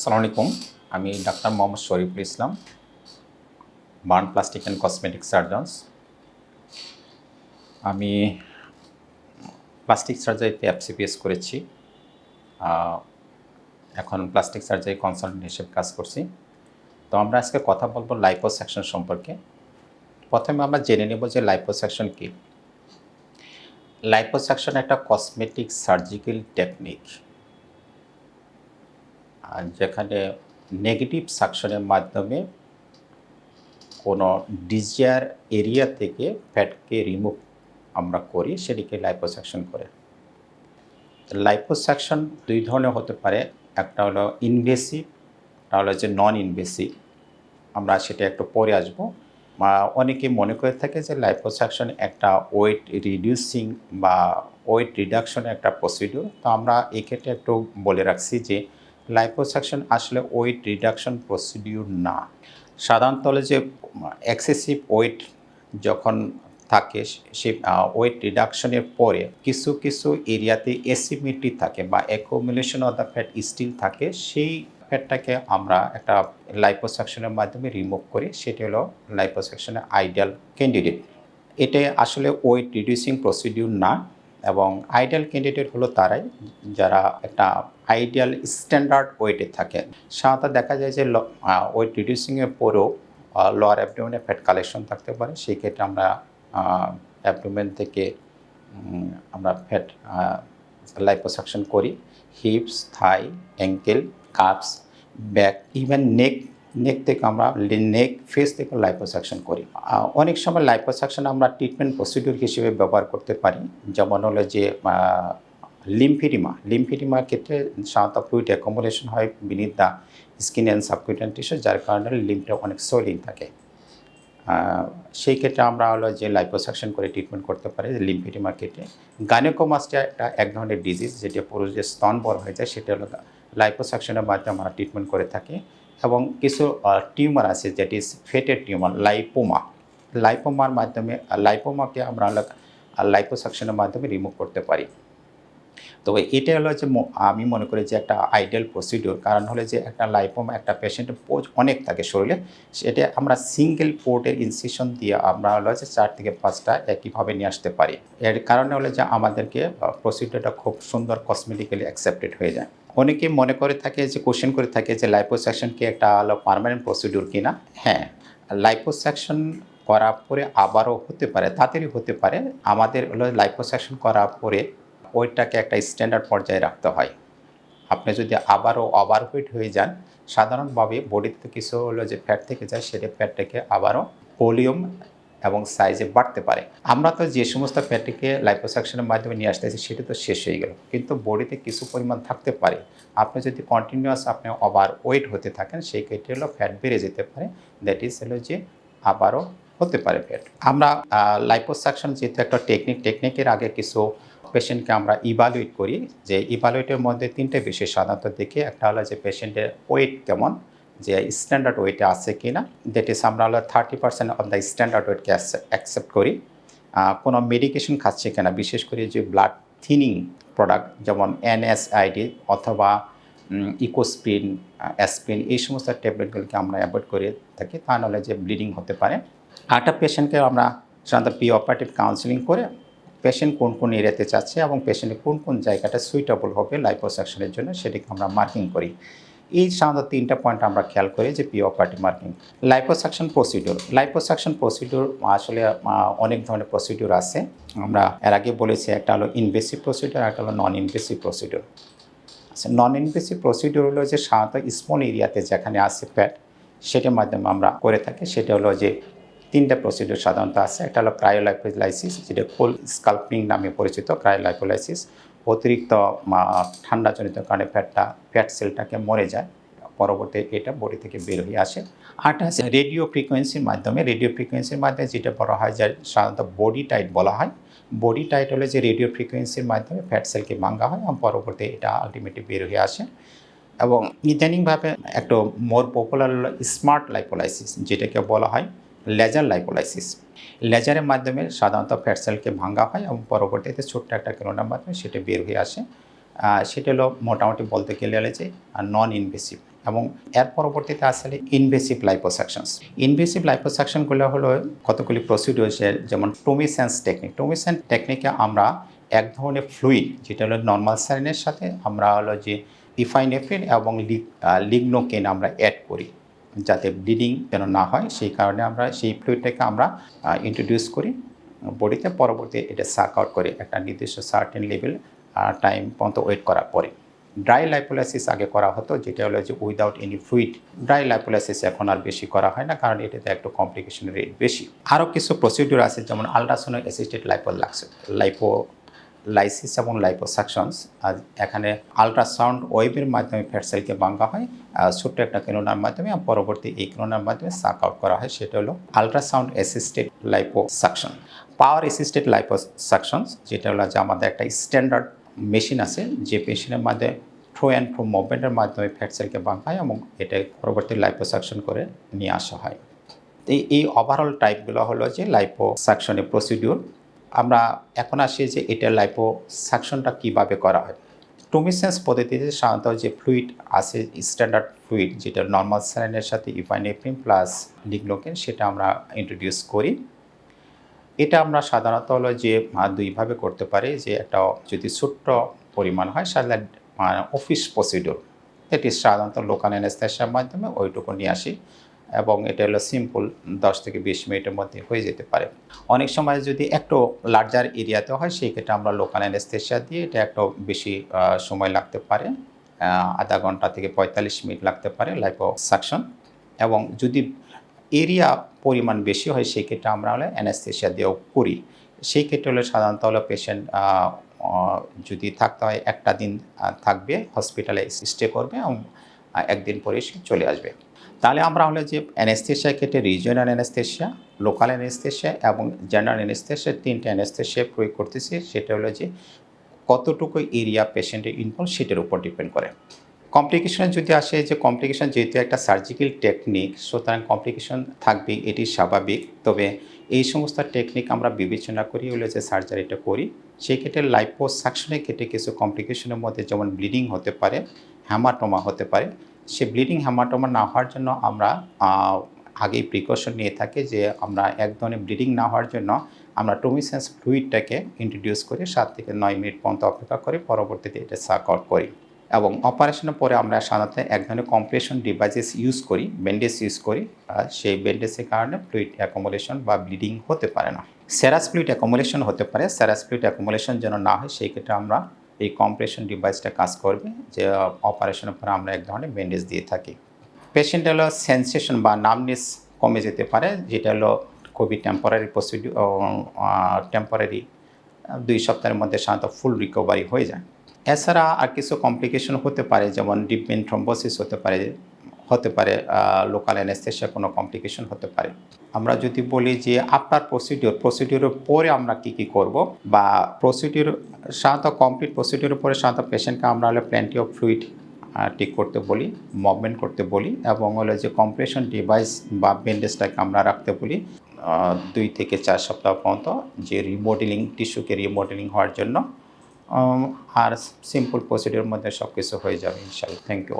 আসসালামু আলাইকুম। আমি doctor Mohammad Shariful Islam, burn plastic and cosmetic surgeons. আমি প্লাস্টিক সার্জারিতে এফসিপিএস করেছি। এখন প্লাস্টিক সার্জারি কনসালটেন্ট হিসেবে কাজ করছি। তো আমরা আজকে কথা বলবো লাইপোসাকশন সম্পর্কে। প্রথমে আমরা জেনে নেব যে লাইপোসাকশন কী। লাইপোসাকশন একটা কসমেটিক সার্জিক্যাল টেকনিক, যেখানে নেগেটিভ সাকশনের মাধ্যমে কোনো ডিজায়ার এরিয়া থেকে ফ্যাটকে রিমুভ আমরা করি, সেটিকে লাইপোসাকশন করে। লাইপোসাকশন দুই ধরনের হতে পারে, একটা হলো ইনভেসিভ, একটা হলো যে নন ইনভেসিভ। আমরা সেটা একটু পরে আসবো। অনেকে মনে করে থাকে যে লাইপোসাকশন একটা ওয়েট রিডিউসিং বা ওয়েট রিডাকশনের একটা প্রসিডিউর। তো আমরা এক্ষেত্রে একটু বলে রাখছি যে লাইপোসাকশন আসলে ওয়েট রিডাকশন প্রসিডিউর না। সাধারণত হলে যে এক্সেসিভ ওয়েট যখন থাকে, সে ওয়েট রিডাকশনের পরে কিছু কিছু এরিয়াতে অ্যাসিমেট্রি থাকে বা accumulation of the fat still থাকে, সেই ফ্যাটটাকে আমরা একটা লাইপোসাকশনের মাধ্যমে রিমুভ করি। সেটি হলো লাইপোসাকশনের আইডিয়াল ক্যান্ডিডেট। এটা আসলে ওয়েট রিডিউসিং প্রসিডিউর না, এবং আইডিয়াল ক্যান্ডিডেট হলো তারাই যারা একটা আইডিয়াল স্ট্যান্ডার্ড ওয়েটে থাকে। সাধারণত দেখা যায় যে ওয়েট রিডিউসিংয়ের পরেও লোয়ার অ্যাবডোমেনে ফ্যাট কালেকশন থাকতে পারে। সেই ক্ষেত্রে আমরা অ্যাবডোমেন থেকে আমরা ফ্যাট লাইপোসাকশন করি। হিপস, থাই, অ্যাঙ্কেল, কাপস, ব্যাক, ইভেন নেক থেকে আমরা নেক ফেস থেকে লাইপোসাকশন করি। অনেক সময় লাইপোসাকশন আমরা ট্রিটমেন্ট প্রসিডিউর হিসেবে ব্যবহার করতে পারি। যেমন হলো যে লিম্ফেডিমার ক্ষেত্রে সাধারণত ফ্লুইড অ্যাকুমুলেশন হয় beneath the skin and subcutaneous tissue, যার কারণে লিম্ফটা অনেক সোয়েলিং থাকে। সেই ক্ষেত্রে আমরা হলো যে লাইপোসাকশন করে ট্রিটমেন্ট করতে পারি লিম্ফেডিমার ক্ষেত্রে। গাইনোকোমাস্টিয়া এক ধরনের ডিজিজ, যেটা পুরুষদের স্তন বড় হয়ে যায়, সেটা হলো লাইপোসাকশনের মাধ্যমে আমরা ট্রিটমেন্ট করে থাকি। এবং কিছু টিউমার আছে, যেটি ফেটের টিউমার, লাইপোমার মাধ্যমে লাইপোমাকে আমরা লাইপোসাকশনের মাধ্যমে রিমুভ করতে পারি। তবে এটা হলো যে আমি মনে করি যে একটা আইডিয়াল প্রসিডিউর। কারণ হলো যে একটা লাইপোমা একটা পেশেন্টের পোজ অনেক থাকে শরীরে, সেটা আমরা সিঙ্গেল পোর্টের ইনসিশন দিয়ে আমরা হলো যে 4 থেকে 5টা একইভাবে নিয়ে আসতে পারি। এর কারণে হলো যে আমাদেরকে প্রসিডিউরটা খুব সুন্দর কসমেটিক্যালি অ্যাকসেপ্টেড হয়ে যায়। অনেকে মনে করে থাকে যে কোশ্চেন করে থাকে যে লাইপোসাকশন কি একটা হলো পার্মানেন্ট প্রসিডিউর কিনা। হ্যাঁ, লাইপোসাকশন করার পরে আবারও হতে পারে, তাড়াতাড়ি হতে পারে। আমাদের হলো লাইপোসাকশন করার পরে ওয়েটটাকে একটা স্ট্যান্ডার্ড পর্যায়ে রাখতে হয়। আপনি যদি আবারও ওভারওয়েট হয়ে যান, সাধারণভাবে বডিতে কিছু হলো যে ফ্যাট থেকে যায়, সেটা ফ্যাটটাকে আবারও ভলিউম এবং সাইজে বাড়তে পারে। আমরা তো যে সমস্ত ফ্যাটটিকে লাইপোসাকশনের মাধ্যমে নিয়ে আসতেছি সেটা তো শেষ হয়ে গেল, কিন্তু বডিতে কিছু পরিমাণ থাকতে পারে। আপনি যদি কন্টিনিউয়াস আপনি ওভারওয়েট হতে থাকেন, সেই ক্ষেত্রে হলো ফ্যাট বেড়ে যেতে পারে। দ্যাট ইজ হলো যে আবারও হতে পারে ফ্যাট। আমরা লাইপোসাকশন যেহেতু একটা টেকনিকের আগে কিছু পেশেন্টকে আমরা ইভালুয়েট করি, যে ইভালুয়েটের মধ্যে 3টে বিষয় সাধারণত দেখি। একটা হলো যে পেশেন্টের ওয়েট কেমন, যে স্ট্যান্ডার্ড ওয়েটে আছে কি না। দ্যাট ইজ আমরা হলো 30% অফ দ্য স্ট্যান্ডার্ড ওয়েটকে অ্যাকসেপ্ট করি। কোনো মেডিকেশন খাচ্ছে কিনা, বিশেষ করে যে ব্লাড থিনিং প্রোডাক্ট যেমন NSAID অথবা ইকোস্প্রিন, অ্যাসপিরিন, এই সমস্ত ট্যাবলেটগুলোকে আমরা অ্যাভয়েড করে থাকি। তা নাহলে যে ব্লিডিং হতে পারে। আরেকটা পেশেন্টকে আমরা সাধারণত প্রি অপারেটিভ কাউন্সেলিং করে পেশেন্ট কোন কোন এরিয়াতে চাচ্ছে এবং পেশেন্টের কোন কোন জায়গাটা সুইটেবল হবে লাইপোসাকশনের জন্য, সেটাকে আমরা মার্কিং করি। এই সাধারণত 3টা পয়েন্ট আমরা খেয়াল করি যে pre operative marking. Liposuction procedure আসলে অনেক ধরনের প্রসিডিউর আছে। আমরা এর আগে বলেছি, একটা হলো ইনভেসিভ প্রসিডিউর, একটা হলো নন ইনভেসিভ প্রসিডিউর। আচ্ছা, নন ইনভেসিভ প্রসিডিউর হলো যে সাধারণত স্মল এরিয়াতে যেখানে আছে ফ্যাট, সেটার মাধ্যমে আমরা করে থাকি। সেটা হলো যে 3টা প্রসিডিউর সাধারণত আছে। একটা হলো ক্রায়োলাইপোলাইসিস, যেটা কোল্ড স্কাল্পিং নামে পরিচিত। ক্রায়োলাইপোলাইসিস অতিরিক্ত ঠান্ডাজনিত কারণে ফ্যাট সেলটাকে মরে যায়, পরবর্তী এটা বডি থেকে বের হয়ে আসে। আরেকটা আছে রেডিও ফ্রিকোয়েন্সির মাধ্যমে যেটা বলা হয় যে সাধারণত বডি টাইট বলা হয়। বডি টাইট হলে যে রেডিও ফ্রিকোয়েন্সির মাধ্যমে ফ্যাট সেলকে ভাঙা হয় এবং পরবর্তী এটা আলটিমেটলি বের হয়ে আসে। এবং ইদানিংভাবে একটু মোর পপুলার হলো স্মার্ট লাইপোলাইসিস, যেটাকে বলা হয় লেজার লাইপোলাইসিস। লেজারের মাধ্যমে সাধারণত ফ্যাট সেলকে ভাঙা হয় এবং পরবর্তীতে ছোট্ট একটা কেরোনার মাধ্যমে সেটা বের হয়ে আসে। সেটা হলো মোটামুটি বলতে গেলে যে নন ইনভেসিভ। এবং এর পরবর্তীতে আসলে ইনভেসিভ লাইপোসাকশনস। ইনভেসিভ লাইপোসাকশনগুলো হলো কতগুলি প্রসিডিউর, যেমন টুমিসেন্স টেকনিক। টুমিসেন্স টেকনিকে আমরা এক ধরনের ফ্লুইড, যেটা হলো নর্মাল স্যালাইনের সাথে আমরা হলো যে ইফাইনেফ্রিন এবং লিগনোকেন আমরা অ্যাড করি, যাতে ব্লিডিং যেন না হয়। সেই কারণে আমরা সেই ফ্লুইডটাকে আমরা ইন্ট্রোডিউস করি বডিতে, পরবর্তী এটা সাক আউট করে একটা নির্দিষ্ট সার্টেন লেভেল টাইম পর্যন্ত ওয়েট করার পরে। ড্রাই লাইপোলাইসিস আগে করা হতো, যেটা হলো যে without any fluid. Dry lipolysis এখন আর বেশি করা হয় না, কারণ এটাতে একটু কমপ্লিকেশনের রেট বেশি। আরও কিছু প্রসিডিউর আছে, যেমন আল্ট্রাসোনিক অ্যাসিস্টেড লাইপোলাইসিস এবং লাইপোসাকশনস। আর এখানে আল্ট্রাসাউন্ড ওয়েভের মাধ্যমে ফ্যাট সেলকে ভাঙা হয় ছোট্ট একটা কেনোনার মাধ্যমে, এবং পরবর্তী এই কেনোনার মাধ্যমে সাক আউট করা হয়, সেটা হলো আল্ট্রাসাউন্ড অ্যাসিস্টেড লাইপোসাকশন। পাওয়ার অ্যাসিস্টেড লাইপোসাকশনস, যেটা হলো যে আমাদের একটা স্ট্যান্ডার্ড মেশিন আছে, যে মেশিনের মাধ্যমে থ্রো অ্যান্ড ফ্রো মুভমেন্টের মাধ্যমে ফ্যাট সেলকে ভাঙা হয় এবং এটা পরবর্তী লাইপোসাকশন করে নিয়ে আসা হয়। এই ওভারঅল টাইপগুলো হলো যে লাইপোসাকশনের প্রসিডিউর। আমরা এখন আসি যে এটা লাইপোসাকশনটা কীভাবে করা হয়। টুমিসেন্স পদ্ধতিতে সাধারণত যে ফ্লুইড আছে, স্ট্যান্ডার্ড ফ্লুইড, যেটা নর্মাল স্যালাইনের সাথে ইফাইনেফ্রিন প্লাস লিগনোকেন, সেটা আমরা ইন্ট্রোডিউস করি। এটা আমরা সাধারণত হলো যে দুইভাবে করতে পারি, যে একটা যদি ছোট্ট পরিমাণ হয় সাধারণত অফিস প্রসিডিউর, এটি সাধারণত লোকাল অ্যানেস্থেসিয়ার মাধ্যমে ওইটুকু নিয়ে আসি, এবং এটা হলো সিম্পল 10 থেকে 20 মিনিটের মধ্যে হয়ে যেতে পারে। অনেক সময় যদি একটু লার্জার এরিয়াতে হয়, সেই ক্ষেত্রে আমরা লোকাল অ্যানেস্থেসিয়া দিয়ে এটা একটু বেশি সময় লাগতে পারে, আধা ঘন্টা থেকে 45 মিনিট লাগতে পারে লাইপোসাকশন। এবং যদি এরিয়া পরিমাণ বেশি হয়, সেই ক্ষেত্রে আমরা হলে অ্যানেস্থেসিয়া দিয়েও করি। সেই ক্ষেত্রে হলে সাধারণত হলো পেশেন্ট যদি থাকতে হয় একটা দিন থাকবে, হসপিটালে স্টে করবে এবং একদিন পরে সে চলে আসবে। তাহলে আমরা হলে যে অ্যানেস্থেসিয়ার ক্ষেত্রে রিজিওনাল অ্যানেস্থেসিয়া, লোকাল অ্যানেস্থেসিয়া এবং জেনারেল অ্যানেস্থেসিয়া, 3টে অ্যানেস্থেসিয়া প্রয়োগ করতেছি। সেটা হলো যে কতটুকু এরিয়া পেশেন্টের ইনভলভ, সেটার উপর ডিপেন্ড করে। কমপ্লিকেশনে যদি আসে, যে কমপ্লিকেশন যেহেতু একটা সার্জিক্যাল টেকনিক, সুতরাং কমপ্লিকেশন থাকবে, এটি স্বাভাবিক। তবে এই সমস্ত টেকনিক আমরা বিবেচনা করি হলে যে সার্জারিটা করি। সেই ক্ষেত্রে লাইপোসাকশনের ক্ষেত্রে কিছু কমপ্লিকেশনের মধ্যে যেমন ব্লিডিং হতে পারে, হ্যামাটোমা হতে পারে। সে ব্লিডিং হ্যামাটোমা না হওয়ার জন্য আমরা আগেই প্রিকশন নিয়ে থাকি, যে আমরা এক ধরনের ব্লিডিং না হওয়ার জন্য আমরা টুমিসেন্স ফ্লুইডটাকে ইন্ট্রোডিউস করে 7 থেকে 9 মিনিট পর্যন্ত অপেক্ষা করে, পরবর্তীতে এটা সাক আউট করি। এবং অপারেশনের পরে আমরা সাধারণত এক ধরনের কম্প্রেশন ডিভাইসেস ইউজ করি, ব্যান্ডেজ ইউজ করি। সেই ব্যান্ডেজের কারণে ফ্লুইড অ্যাকোমোডেশন বা ব্লিডিং হতে পারে না। সেরাস ফ্লুইড অ্যাকোমোডেশন হতে পারে। সেরাস ফ্লুইড অ্যাকোমোডেশন যেন না হয়, সেই ক্ষেত্রে আমরা এই কম্প্রেশন ডিভাইসটা কাজ করবে, যে অপারেশনের পরে আমরা এক ধরনের ব্যান্ডেজ দিয়ে থাকি। পেশেন্ট হলো সেন্সেশন বা নামনেস কমে যেতে পারে, যেটা হলো খুবই টেম্পোরারি প্রসিডিউর, টেম্পোরারি 2 সপ্তাহের মধ্যে সাধারণত ফুল রিকভারি হয়ে যায়। এছাড়া আর কিছু কমপ্লিকেশন হতে পারে, যেমন ডিপ ভেন থ্রম্বোসিস হতে পারে, লোকাল অ্যানেস্থেসিয়া কোনো কমপ্লিকেশন হতে পারে। আমরা যদি বলি যে আফটার প্রসিডিউরের পরে আমরা কী করব, বা প্রসিডিউর সাধারণত কমপ্লিট প্রসিডিউরের পরে সাধারণত পেশেন্টকে আমরা হলে প্ল্যান্টি অফ ফ্লুইড টিক করতে বলি, মুভমেন্ট করতে বলি, এবং হলো যে কম্প্রেশন ডিভাইস বা ব্যান্ডেজটাকে আমরা রাখতে বলি 2 থেকে 4 সপ্তাহ পর্যন্ত, যে রিমডেলিং, টিস্যুকে রিমডেলিং হওয়ার জন্য। আর সিম্পল প্রসিডিউরের মধ্যে সব কিছু হয়ে যাবে ইনশাআল্লাহ। Thank you.